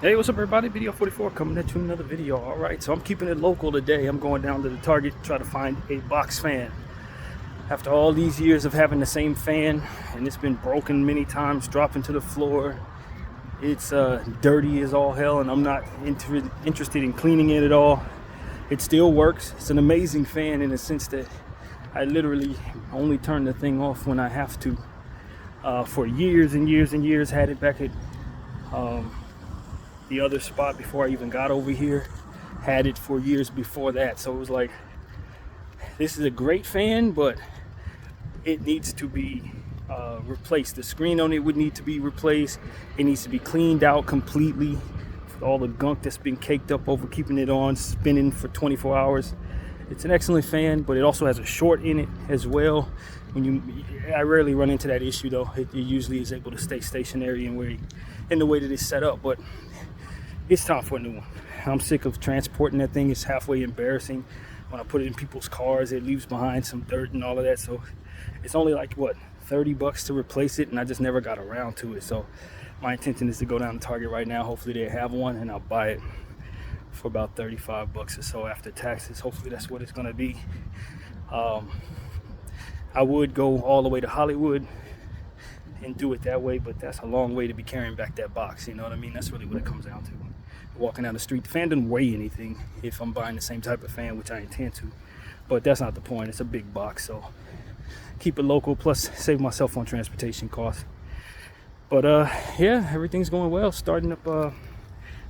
Hey, what's up everybody? Video 44 coming at you another video. Alright, so I'm keeping it local today. I'm going down to the Target to try to find a box fan. After all these years of having the same fan, and it's been broken many times, dropping to the floor. It's dirty as all hell, and I'm not interested in cleaning it at all. It still works. It's an amazing fan in the sense that I literally only turn the thing off when I have to. For years and years and years, had it back at the other spot before I even got over here. Had it for years before that. So it was like, this is a great fan, but it needs to be replaced. The screen on it would need to be replaced. It needs to be cleaned out completely. All the gunk that's been caked up over keeping it on, spinning for 24 hours. It's an excellent fan, but it also has a short in it as well. I rarely run into that issue though. It usually is able to stay stationary in the way that it's set up, but it's time for a new one. I'm sick of transporting that thing. It's halfway embarrassing. When I put it in people's cars, it leaves behind some dirt and all of that. So it's only like, what, 30 bucks to replace it, and I just never got around to it. So my intention is to go down to Target right now. Hopefully they have one, and I'll buy it for about 35 bucks or so after taxes. Hopefully that's what it's gonna be. I would go all the way to Hollywood and do it that way, but that's a long way to be carrying back that box. You know what I mean? That's really what it comes down to. Walking down the street, the fan doesn't weigh anything if I'm buying the same type of fan, which I intend to, but that's not the point. It's a big box, so keep it local, plus save myself on transportation costs. But yeah, everything's going well. Starting up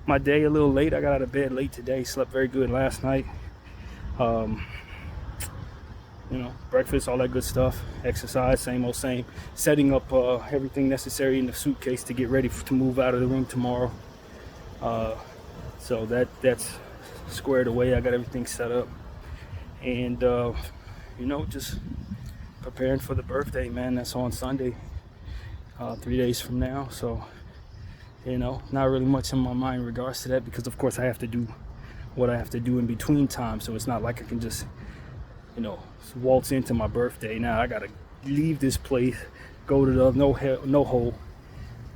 my day a little late. I got out of bed late today, slept very good last night. You know, breakfast, all that good stuff, exercise, same old same. Setting up everything necessary in the suitcase to get ready to move out of the room tomorrow. So that's squared away. I got everything set up, and you know, just preparing for the birthday, man. That's on Sunday, 3 days from now. So, you know, not really much in my mind in regards to that, because of course I have to do what I have to do in between time. So it's not like I can just, you know, waltz into my birthday. Now I gotta leave this place, go to the no hole,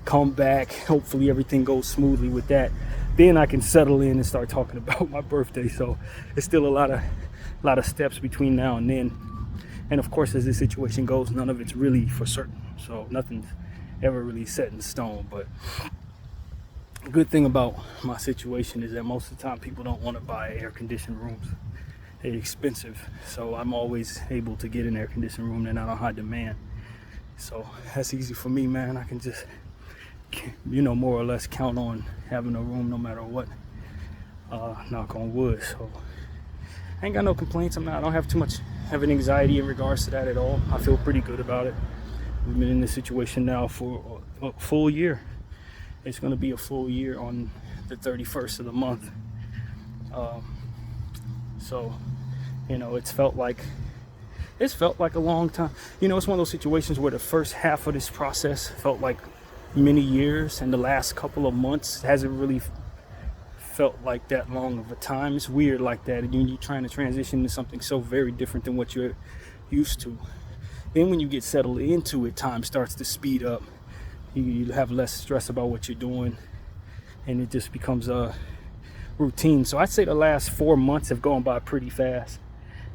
come back. Hopefully everything goes smoothly with that. Then I can settle in and start talking about my birthday. So it's still a lot of steps between now and then. And of course, as this situation goes, none of it's really for certain. So nothing's ever really set in stone. But the good thing about my situation is that most of the time people don't want to buy air-conditioned rooms. They're expensive. So I'm always able to get an air-conditioned room. They're not on high demand. So that's easy for me, man. I can just, you know, more or less count on having a room no matter what. Knock on wood. So I ain't got no complaints. I don't have too much anxiety in regards to that at all. I feel pretty good about it. We've been in this situation now for a full year. It's going to be a full year on the 31st of the month. So, you know, it's felt like a long time. You know, it's one of those situations where the first half of this process felt like many years, and the last couple of months hasn't really felt like that long of a time. It's weird like that, and you're trying to transition to something so very different than what you're used to. Then when you get settled into it, time starts to speed up. You have less stress about what you're doing, and it just becomes a routine. So I'd say the last 4 months have gone by pretty fast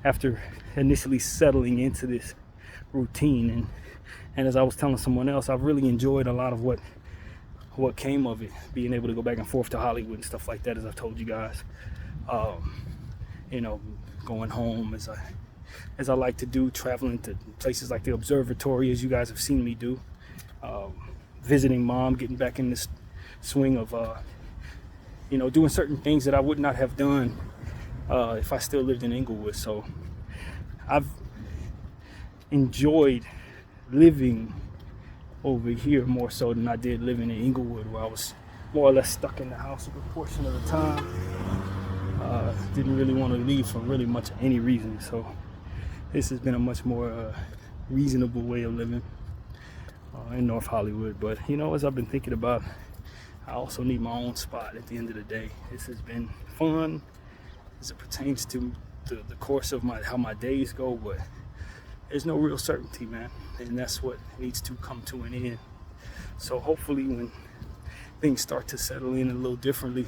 after initially settling into this routine. And as I was telling someone else, I've really enjoyed a lot of what came of it, being able to go back and forth to Hollywood and stuff like that, as I've told you guys. You know, going home as I like to do, traveling to places like the observatory, as you guys have seen me do, visiting mom, getting back in this swing of you know, doing certain things that I would not have done if I still lived in Inglewood. So I've enjoyed living over here more so than I did living in Inglewood, where I was more or less stuck in the house a good portion of the time. Didn't really want to leave for really much of any reason. So this has been a much more reasonable way of living in North Hollywood. But you know, as I've been thinking about, I also need my own spot at the end of the day. This has been fun as it pertains to the course of how my days go, but there's no real certainty, man, and that's what needs to come to an end. So hopefully when things start to settle in a little differently.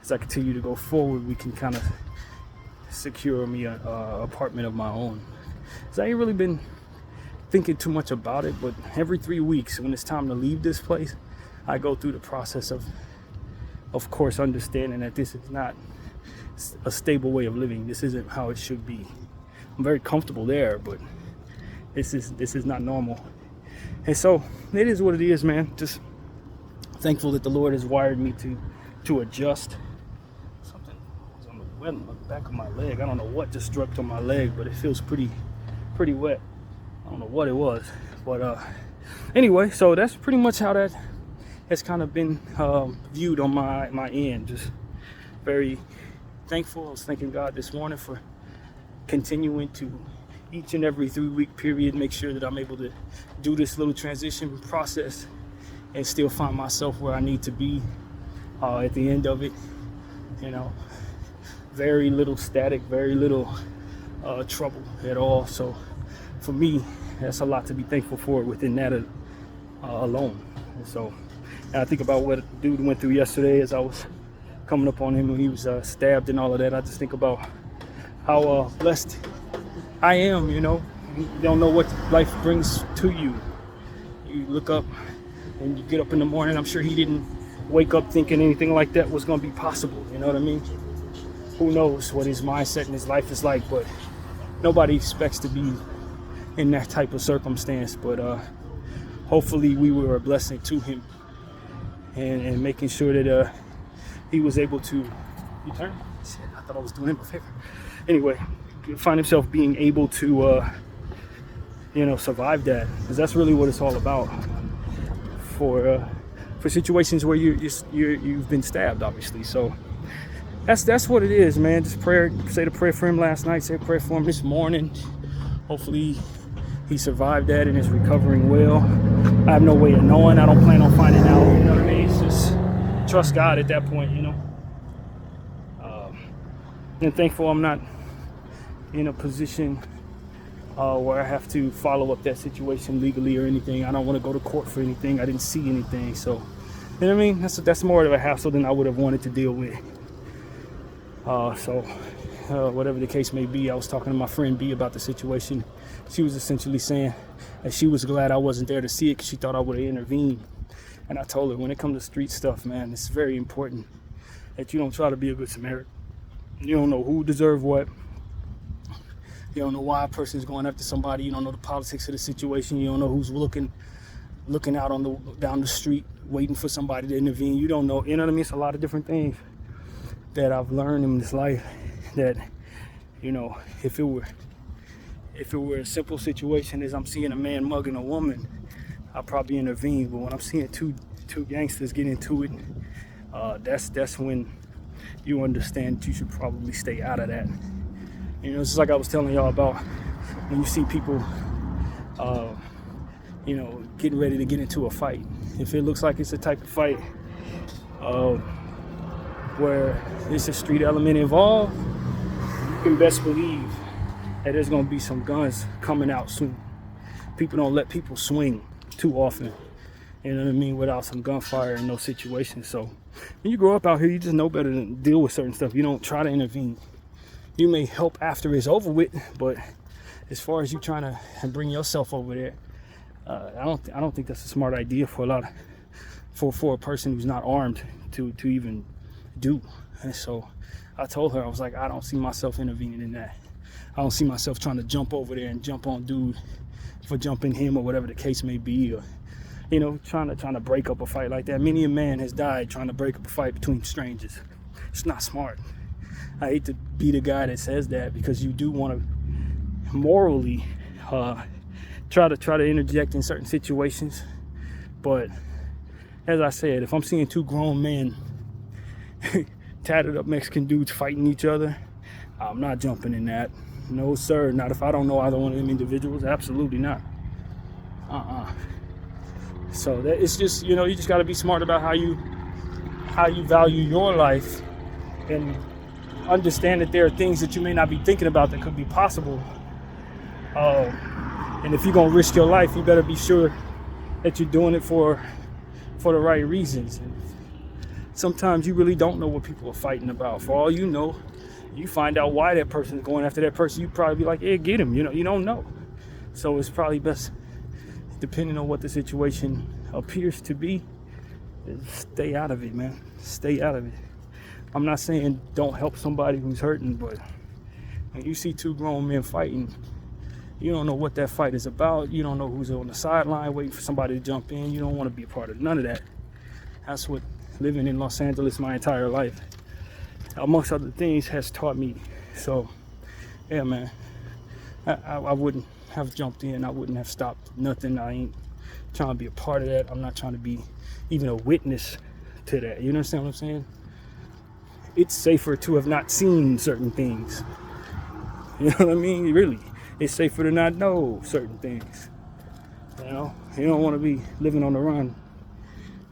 As I continue to go forward, we can kind of secure me an apartment of my own. So I ain't really been thinking too much about it, but every 3 weeks when it's time to leave this place, I go through the process of course, understanding that this is not a stable way of living. This isn't how it should be. I'm very comfortable there, but this is not normal. And so it is what it is, man. Just thankful that the Lord has wired me to adjust. Something was on the back of my leg. I don't know what just struck on my leg, but it feels pretty wet. I don't know what it was, but anyway, so that's pretty much how that has kind of been viewed on my end. Just very thankful. I was thanking God this morning for continuing to each and every 3 week period make sure that I'm able to do this little transition process and still find myself where I need to be at the end of it. You know, very little static, very little trouble at all. So for me, that's a lot to be thankful for within that alone. And so I think about what the dude went through yesterday as I was coming up on him when he was stabbed and all of that. I just think about how blessed I am. You know, you don't know what life brings to you. You look up and you get up in the morning. I'm sure he didn't wake up thinking anything like that was going to be possible. You know what I mean? Who knows what his mindset and his life is like, but nobody expects to be in that type of circumstance. But hopefully we were a blessing to him and making sure that he was able to, you turn? Shit, I thought I was doing him a favor. Anyway, find himself being able to, survive that, because that's really what it's all about. For situations where you've been stabbed, obviously. So that's what it is, man. Just say the prayer for him last night. Say a prayer for him this morning. Hopefully he survived that and is recovering well. I have no way of knowing. I don't plan on finding out. You know what I mean? It's just trust God at that point, you know. And thankful I'm not in a position where I have to follow up that situation legally or anything. I don't want to go to court for anything. I didn't see anything. So, you know what I mean? That's more of a hassle than I would have wanted to deal with. Whatever the case may be, I was talking to my friend B about the situation. She was essentially saying that she was glad I wasn't there to see it because she thought I would have intervened. And I told her, when it comes to street stuff, man, it's very important that you don't try to be a good Samaritan. You don't know who deserves what. You don't know why a person's going after somebody. You don't know the politics of the situation. You don't know who's looking out down the street waiting for somebody to intervene. You don't know. You know what I mean? It's a lot of different things that I've learned in this life that, you know, if it were a simple situation as I'm seeing a man mugging a woman, I'll probably intervene. But when I'm seeing two gangsters get into it, that's when you understand that you should probably stay out of that. You know, it's just like I was telling y'all about when you see people, getting ready to get into a fight. If it looks like it's a type of fight where there's a street element involved, you can best believe that there's going to be some guns coming out soon. People don't let people swing too often, you know what I mean, without some gunfire in those situations. So when you grow up out here, you just know better than deal with certain stuff. You don't try to intervene. You may help after it's over with, but as far as you trying to bring yourself over there, I don't think that's a smart idea for a person who's not armed to even do. And so I told her, I was like, I don't see myself intervening in that. I don't see myself trying to jump over there and jump on dude for jumping him or whatever the case may be, or trying to break up a fight like that. Many a man has died trying to break up a fight between strangers. It's not smart. I hate to be the guy that says that, because you do want to morally try to interject in certain situations. But as I said, if I'm seeing two grown men, tattered up Mexican dudes fighting each other, I'm not jumping in that. No, sir. Not if I don't know either one of them individuals. Absolutely not. So that it's just, you just got to be smart about how you value your life, and understand that there are things that you may not be thinking about that could be possible. And if you're gonna risk your life, you better be sure that you're doing it for the right reasons. sometimes you really don't know what people are fighting about. For all you know, you find out why that person is going after that person. You probably be like, yeah, get him. You don't know. So it's probably best, depending on what the situation appears to be, stay out of it, man. Stay out of it. I'm not saying don't help somebody who's hurting, but when you see two grown men fighting, you don't know what that fight is about. You don't know who's on the sideline waiting for somebody to jump in. You don't want to be a part of none of that. That's what living in Los Angeles my entire life, amongst other things, has taught me. So, yeah, man, I wouldn't have jumped in. I wouldn't have stopped nothing. I ain't trying to be a part of that. I'm not trying to be even a witness to that. You understand what I'm saying? It's safer to have not seen certain things. You know what I mean? Really, it's safer to not know certain things. You know, you don't want to be living on the run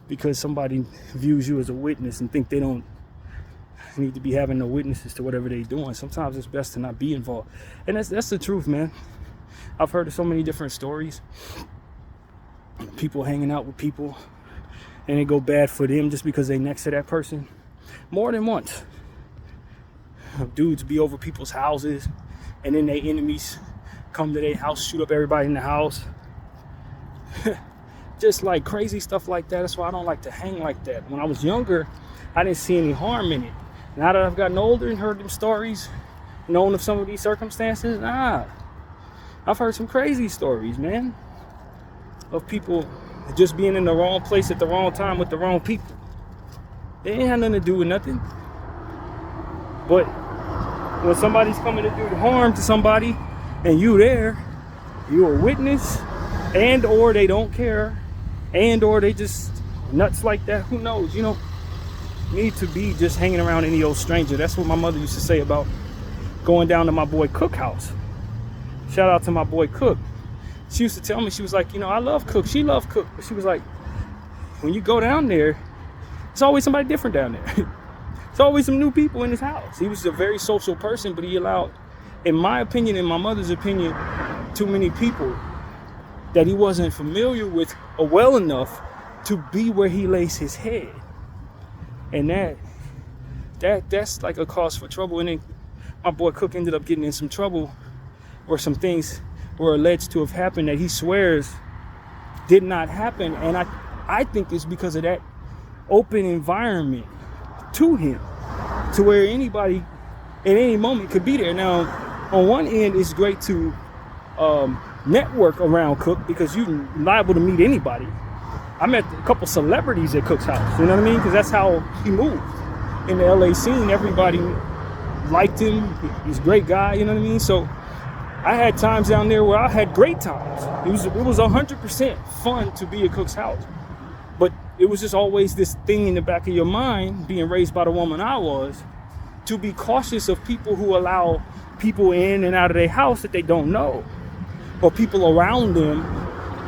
because somebody views you as a witness and think they don't need to be having no witnesses to whatever they're doing. Sometimes it's best to not be involved. And that's the truth, man. I've heard of so many different stories. People hanging out with people and it go bad for them just because they next to that person. More than once. Dudes be over people's houses and then their enemies come to their house, shoot up everybody in the house. Just like crazy stuff like that. That's why I don't like to hang like that. When I was younger, I didn't see any harm in it. Now that I've gotten older and heard them stories, known of some of these circumstances, I've heard some crazy stories, man, of people just being in the wrong place at the wrong time with the wrong people. They ain't had nothing to do with nothing. But when somebody's coming to do harm to somebody and you there, you're a witness, and or they don't care, and or they just nuts like that. Who knows? You don't need to be just hanging around any old stranger. That's what my mother used to say about going down to my boy Cook house. Shout out to my boy Cook. She used to tell me, she was like, I love Cook. She loved Cook. But she was like, when you go down there, it's always somebody different down there. It's always some new people in his house. He was a very social person, but he allowed, in my opinion, in my mother's opinion, too many people that he wasn't familiar with or well enough to be where he lays his head. And that's like a cause for trouble. And then my boy Cook ended up getting in some trouble where some things were alleged to have happened that he swears did not happen. And I think it's because of that open environment to him, to where anybody at any moment could be there. Now, on one end, it's great to network around Cook because you're liable to meet anybody. I met a couple celebrities at Cook's house, you know what I mean? Because that's how he moved. In the LA scene, everybody liked him. He's a great guy, you know what I mean? So I had times down there where I had great times. It was 100% fun to be at Cook's house. But it was just always this thing in the back of your mind, being raised by the woman I was, to be cautious of people who allow people in and out of their house that they don't know, or people around them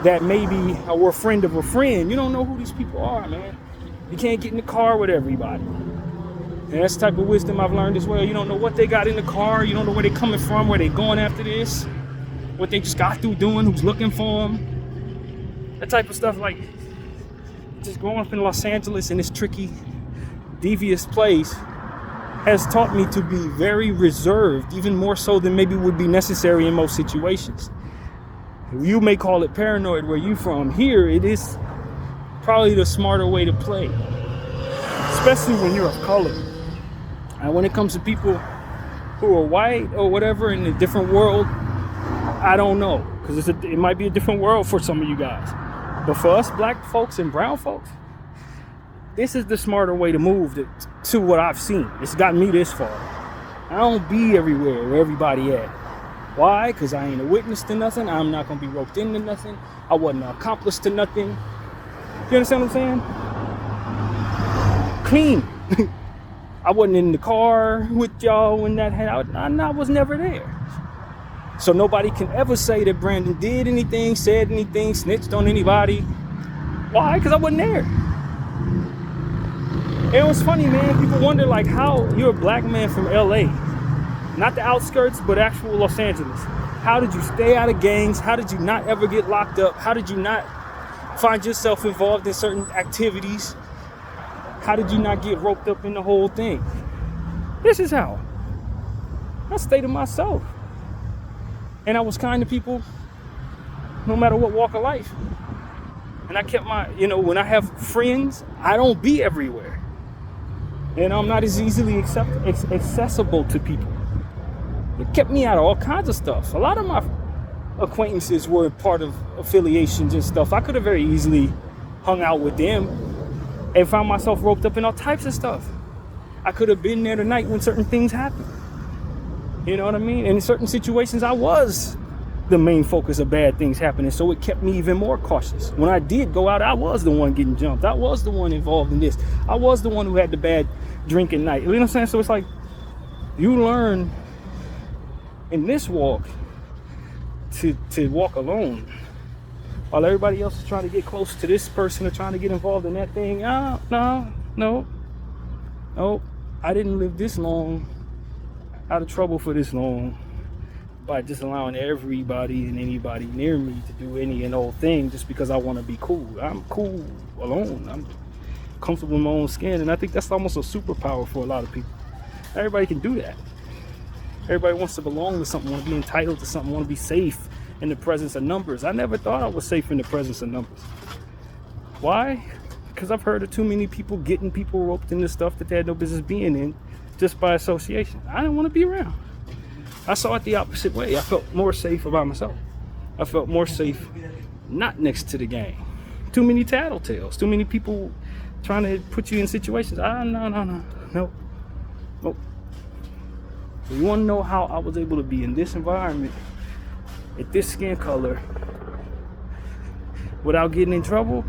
that maybe were a friend of a friend. You don't know who these people are, man. You can't get in the car with everybody. And that's the type of wisdom I've learned as well. You don't know what they got in the car. You don't know where they're coming from, where they're going after this, what they just got through doing, who's looking for them. That type of stuff, like just growing up in Los Angeles in this tricky, devious place, has taught me to be very reserved, even more so than maybe would be necessary in most situations. You may call it paranoid where you from. Here, it is probably the smarter way to play, especially when you're of color. And when it comes to people who are white or whatever in a different world, I don't know, because it might be a different world for some of you guys. But for us black folks and brown folks, this is the smarter way to move to what I've seen. It's gotten me this far. I don't be everywhere where everybody at. Why? Because I ain't a witness to nothing. I'm not going to be roped into nothing. I wasn't an accomplice to nothing. You understand what I'm saying? Clean. I wasn't in the car with y'all when that happened. I was never there. So nobody can ever say that Brandon did anything, said anything, snitched on anybody. Why? Because I wasn't there. And it was funny, man. People wonder, like, how you're a black man from LA. Not the outskirts, but actual Los Angeles. How did you stay out of gangs? How did you not ever get locked up? How did you not find yourself involved in certain activities? How did you not get roped up in the whole thing? This is how. I stayed to myself. And I was kind to people no matter what walk of life. And I kept my, when I have friends, I don't be everywhere. And I'm not as easily accessible to people. It kept me out of all kinds of stuff. A lot of my acquaintances were part of affiliations and stuff. I could have very easily hung out with them and found myself roped up in all types of stuff. I could have been there tonight when certain things happened. You know what I mean? And in certain situations, I was the main focus of bad things happening. So it kept me even more cautious. When I did go out, I was the one getting jumped. I was the one involved in this. I was the one who had the bad drinking night. You know what I'm saying? So it's like you learn in this walk to walk alone while everybody else is trying to get close to this person or trying to get involved in that thing. No. I didn't live this long out of trouble for this long by just allowing everybody and anybody near me to do any and all thing just because I want to be cool. I'm cool alone. I'm comfortable in my own skin, and I think that's almost a superpower for a lot of people. Everybody can do that. Everybody wants to belong to something, want to be entitled to something, want to be safe in the presence of numbers. I never thought I was safe in the presence of numbers. Why? Because I've heard of too many people getting people roped into stuff that they had no business being in just by association. I didn't want to be around. I saw it the opposite way. I felt more safe about myself. I felt more safe not next to the gang. Too many tattletales, too many people trying to put you in situations. No. So you want to know how I was able to be in this environment, at this skin color, without getting in trouble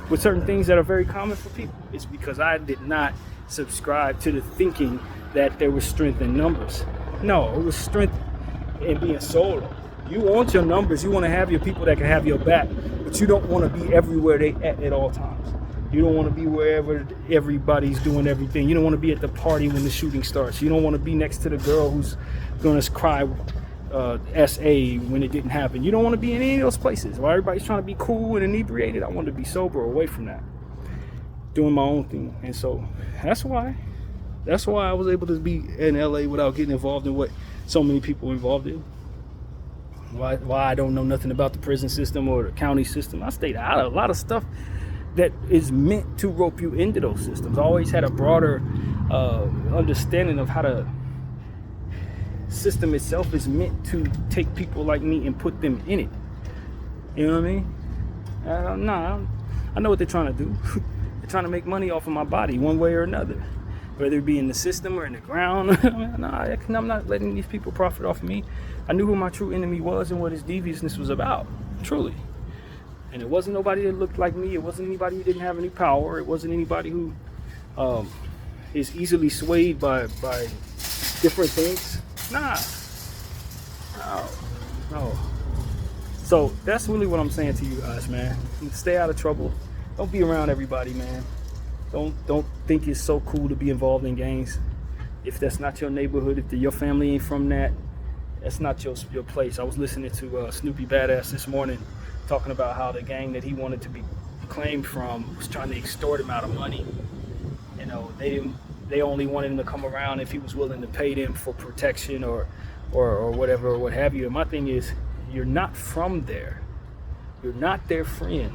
with certain things that are very common for people? It's because I did not subscribe to the thinking that there was strength in numbers. No, it was strength in being solo. You want your numbers, you want to have your people that can have your back, but you don't want to be everywhere they at all times. You don't want to be wherever everybody's doing everything. You don't want to be at the party when the shooting starts. You don't want to be next to the girl who's going to cry SA when it didn't happen. You don't want to be in any of those places while everybody's trying to be cool and inebriated. I wanted to be sober, away from that, doing my own thing. And so that's why I was able to be in LA without getting involved in what so many people are involved in. Why I don't know nothing about the prison system or the county system. I stayed out of a lot of stuff that is meant to rope you into those systems. I always had a broader understanding of how the system itself is meant to take people like me and put them in it. You know what I mean? I know what they're trying to do. They're trying to make money off of my body one way or another, whether it be in the system or in the ground. I'm not letting these people profit off of me. I knew who my true enemy was and what his deviousness was about, truly. And it wasn't nobody that looked like me. It wasn't anybody who didn't have any power. It wasn't anybody who is easily swayed by different things. No. So that's really what I'm saying to you guys, man. Stay out of trouble. Don't be around everybody, man. Don't think it's so cool to be involved in gangs. If that's not your neighborhood, if your family ain't from that, that's not your place. I was listening to Snoopy Badass this morning, talking about how the gang that he wanted to be claimed from was trying to extort him out of money. You know, they only wanted him to come around if he was willing to pay them for protection or whatever or what have you. And my thing is, you're not from there. You're not their friend.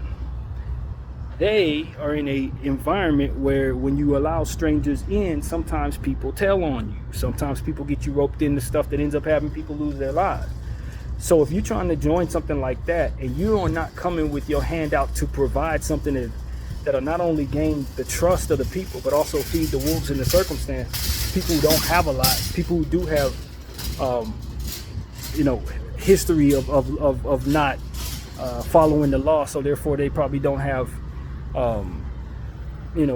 They are in a environment where when you allow strangers in, sometimes people tell on you. Sometimes people get you roped into stuff that ends up having people lose their lives. So if you're trying to join something like that and you are not coming with your hand out to provide something that'll not only gain the trust of the people, but also feed the wolves in the circumstance, people who don't have a lot, people who do have, history of not following the law, so therefore they probably don't have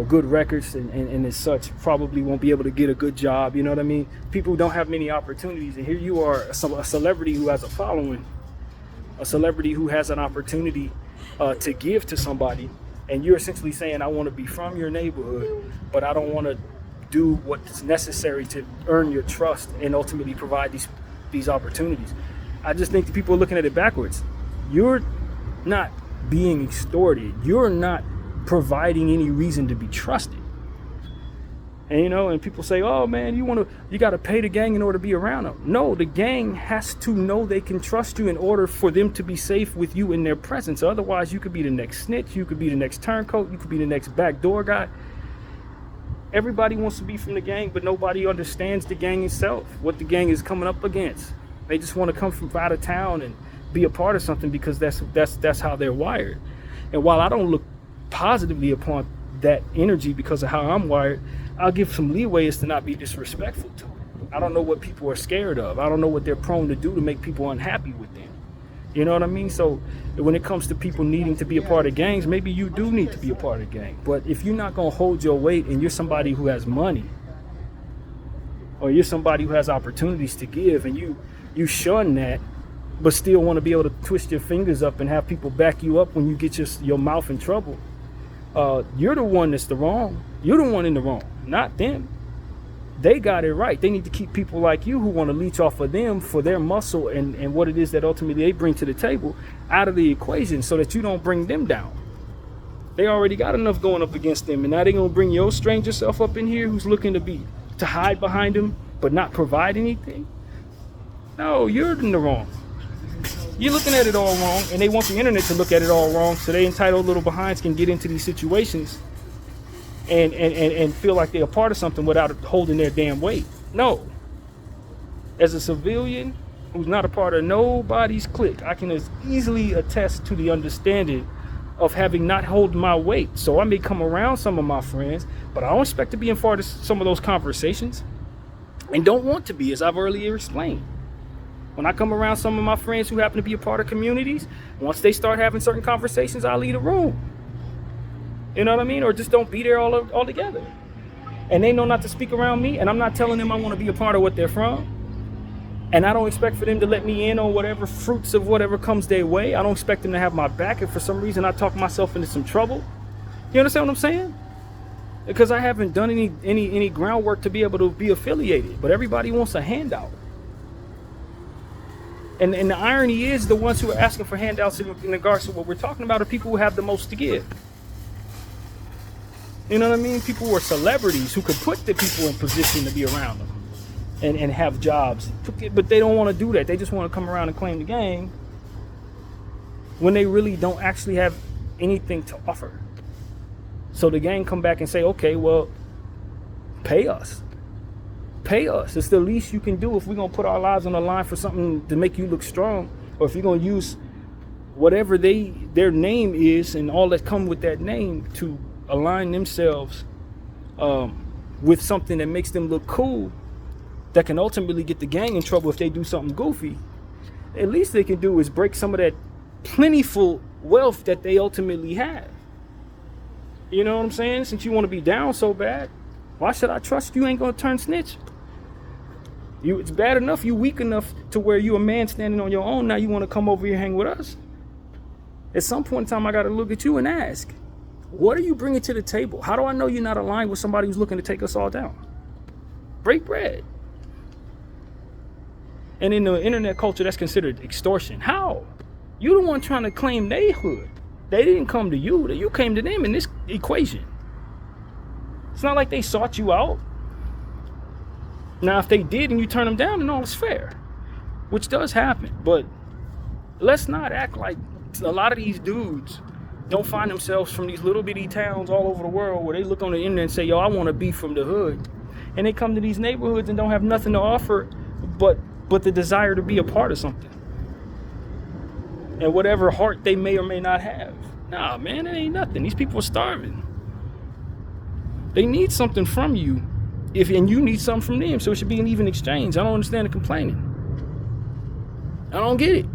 good records and as such probably won't be able to get a good job. You know what I mean? People who don't have many opportunities, and here you are, a celebrity who has a following, a celebrity who has an opportunity to give to somebody, and you're essentially saying, I want to be from your neighborhood, but I don't want to do what's necessary to earn your trust and ultimately provide these opportunities. I just think people are looking at it backwards. You're not being extorted. You're not providing any reason to be trusted. And and people say, oh man, you got to pay the gang in order to be around them. No, the gang has to know they can trust you in order for them to be safe with you in their presence. Otherwise, you could be the next snitch, you could be the next turncoat, you could be the next backdoor guy. Everybody wants to be from the gang, but nobody understands the gang itself, what the gang is coming up against. They just want to come from out of town and be a part of something because that's how they're wired. And while I don't look positively upon that energy because of how I'm wired, I'll give some leeway as to not be disrespectful to it. I don't know what people are scared of. I don't know what they're prone to do to make people unhappy with them. You know what I mean? So when it comes to people needing to be a part of gangs, maybe you do need to be a part of the gang. But if you're not going to hold your weight and you're somebody who has money, or you're somebody who has opportunities to give, and you shun that, but still want to be able to twist your fingers up and have people back you up when you get your mouth in trouble, you're the one that's the wrong. You're the one in the wrong, not them. They got it right. They need to keep people like you who want to leech off of them for their muscle and what it is that ultimately they bring to the table out of the equation so that you don't bring them down. They already got enough going up against them, and now they're going to bring your stranger self up in here who's looking to hide behind them but not provide anything. No, you're in the wrong. You're looking at it all wrong, and they want the internet to look at it all wrong so they entitled little behinds can get into these situations and feel like they're a part of something without holding their damn weight. No. As a civilian who's not a part of nobody's clique, I can as easily attest to the understanding of having not held my weight. So I may come around some of my friends, but I don't expect to be in part of some of those conversations, and don't want to be, as I've earlier explained. When I come around some of my friends who happen to be a part of communities, once they start having certain conversations, I'll leave the room. You know what I mean? Or just don't be there all together. And they know not to speak around me, and I'm not telling them I want to be a part of what they're from. And I don't expect for them to let me in on whatever fruits of whatever comes their way. I don't expect them to have my back if for some reason I talk myself into some trouble. You understand what I'm saying? Because I haven't done any groundwork to be able to be affiliated. But everybody wants a handout. And the irony is the ones who are asking for handouts in regards to what we're talking about are people who have the most to give. You know what I mean? People who are celebrities who could put the people in position to be around them and have jobs. But they don't want to do that. They just want to come around and claim the gang when they really don't actually have anything to offer. So the gang come back and say, okay, well, pay us. Pay us. It's the least you can do if we're going to put our lives on the line for something to make you look strong, or if you're going to use whatever their name is and all that come with that name to align themselves with something that makes them look cool, that can ultimately get the gang in trouble if they do something goofy. At least they can do is break some of that plentiful wealth that they ultimately have. You know what I'm saying? Since you want to be down so bad, why should I trust you ain't going to turn snitch? It's bad enough you weak enough to where you a man standing on your own. Now you want to come over here and hang with us? At some point in time, I got to look at you and ask, what are you bringing to the table? How do I know you're not aligned with somebody who's looking to take us all down? Break bread. And in the internet culture, that's considered extortion. How? You the one trying to claim they hood. They didn't come to you. You came to them in this equation. It's not like they sought you out. Now, if they did and you turn them down, then all is fair, which does happen. But let's not act like a lot of these dudes don't find themselves from these little bitty towns all over the world where they look on the internet and say, yo, I want to be from the hood. And they come to these neighborhoods and don't have nothing to offer but the desire to be a part of something. And whatever heart they may or may not have. Nah, man, it ain't nothing. These people are starving. They need something from you, and you need something from them. So it should be an even exchange. I don't understand the complaining. I don't get it.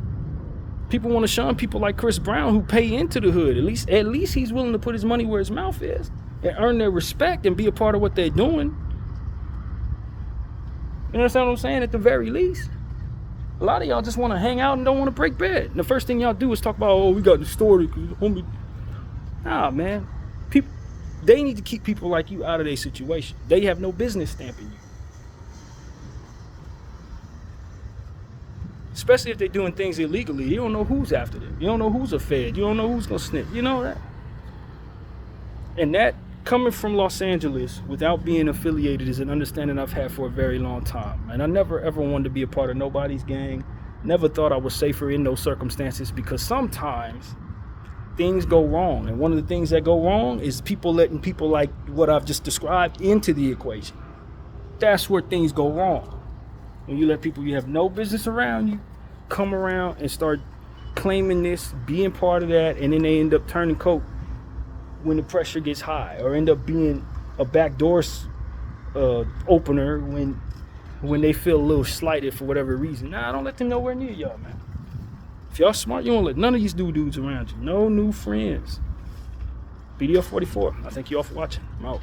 People want to shun people like Chris Brown who pay into the hood. At least he's willing to put his money where his mouth is and earn their respect and be a part of what they're doing. You understand what I'm saying? At the very least. A lot of y'all just want to hang out and don't want to break bread. And the first thing y'all do is talk about, oh, we got distorted. Nah, man. They need to keep people like you out of their situation. They have no business stamping you. Especially if they're doing things illegally. You don't know who's after them. You don't know who's a fed. You don't know who's going to snitch. You know that? And that coming from Los Angeles without being affiliated is an understanding I've had for a very long time. And I never ever wanted to be a part of nobody's gang. Never thought I was safer in those circumstances, because sometimes things go wrong. And one of the things that go wrong is people letting people like what I've just described into the equation. That's where things go wrong. When you let people you have no business around you come around and start claiming this, being part of that, and then they end up turning coat when the pressure gets high, or end up being a backdoor opener when they feel a little slighted for whatever reason. Nah, don't let them nowhere near y'all, man. If y'all smart, you don't let none of these dudes around you. No new friends. BDL 44. I thank you all for watching. I'm out.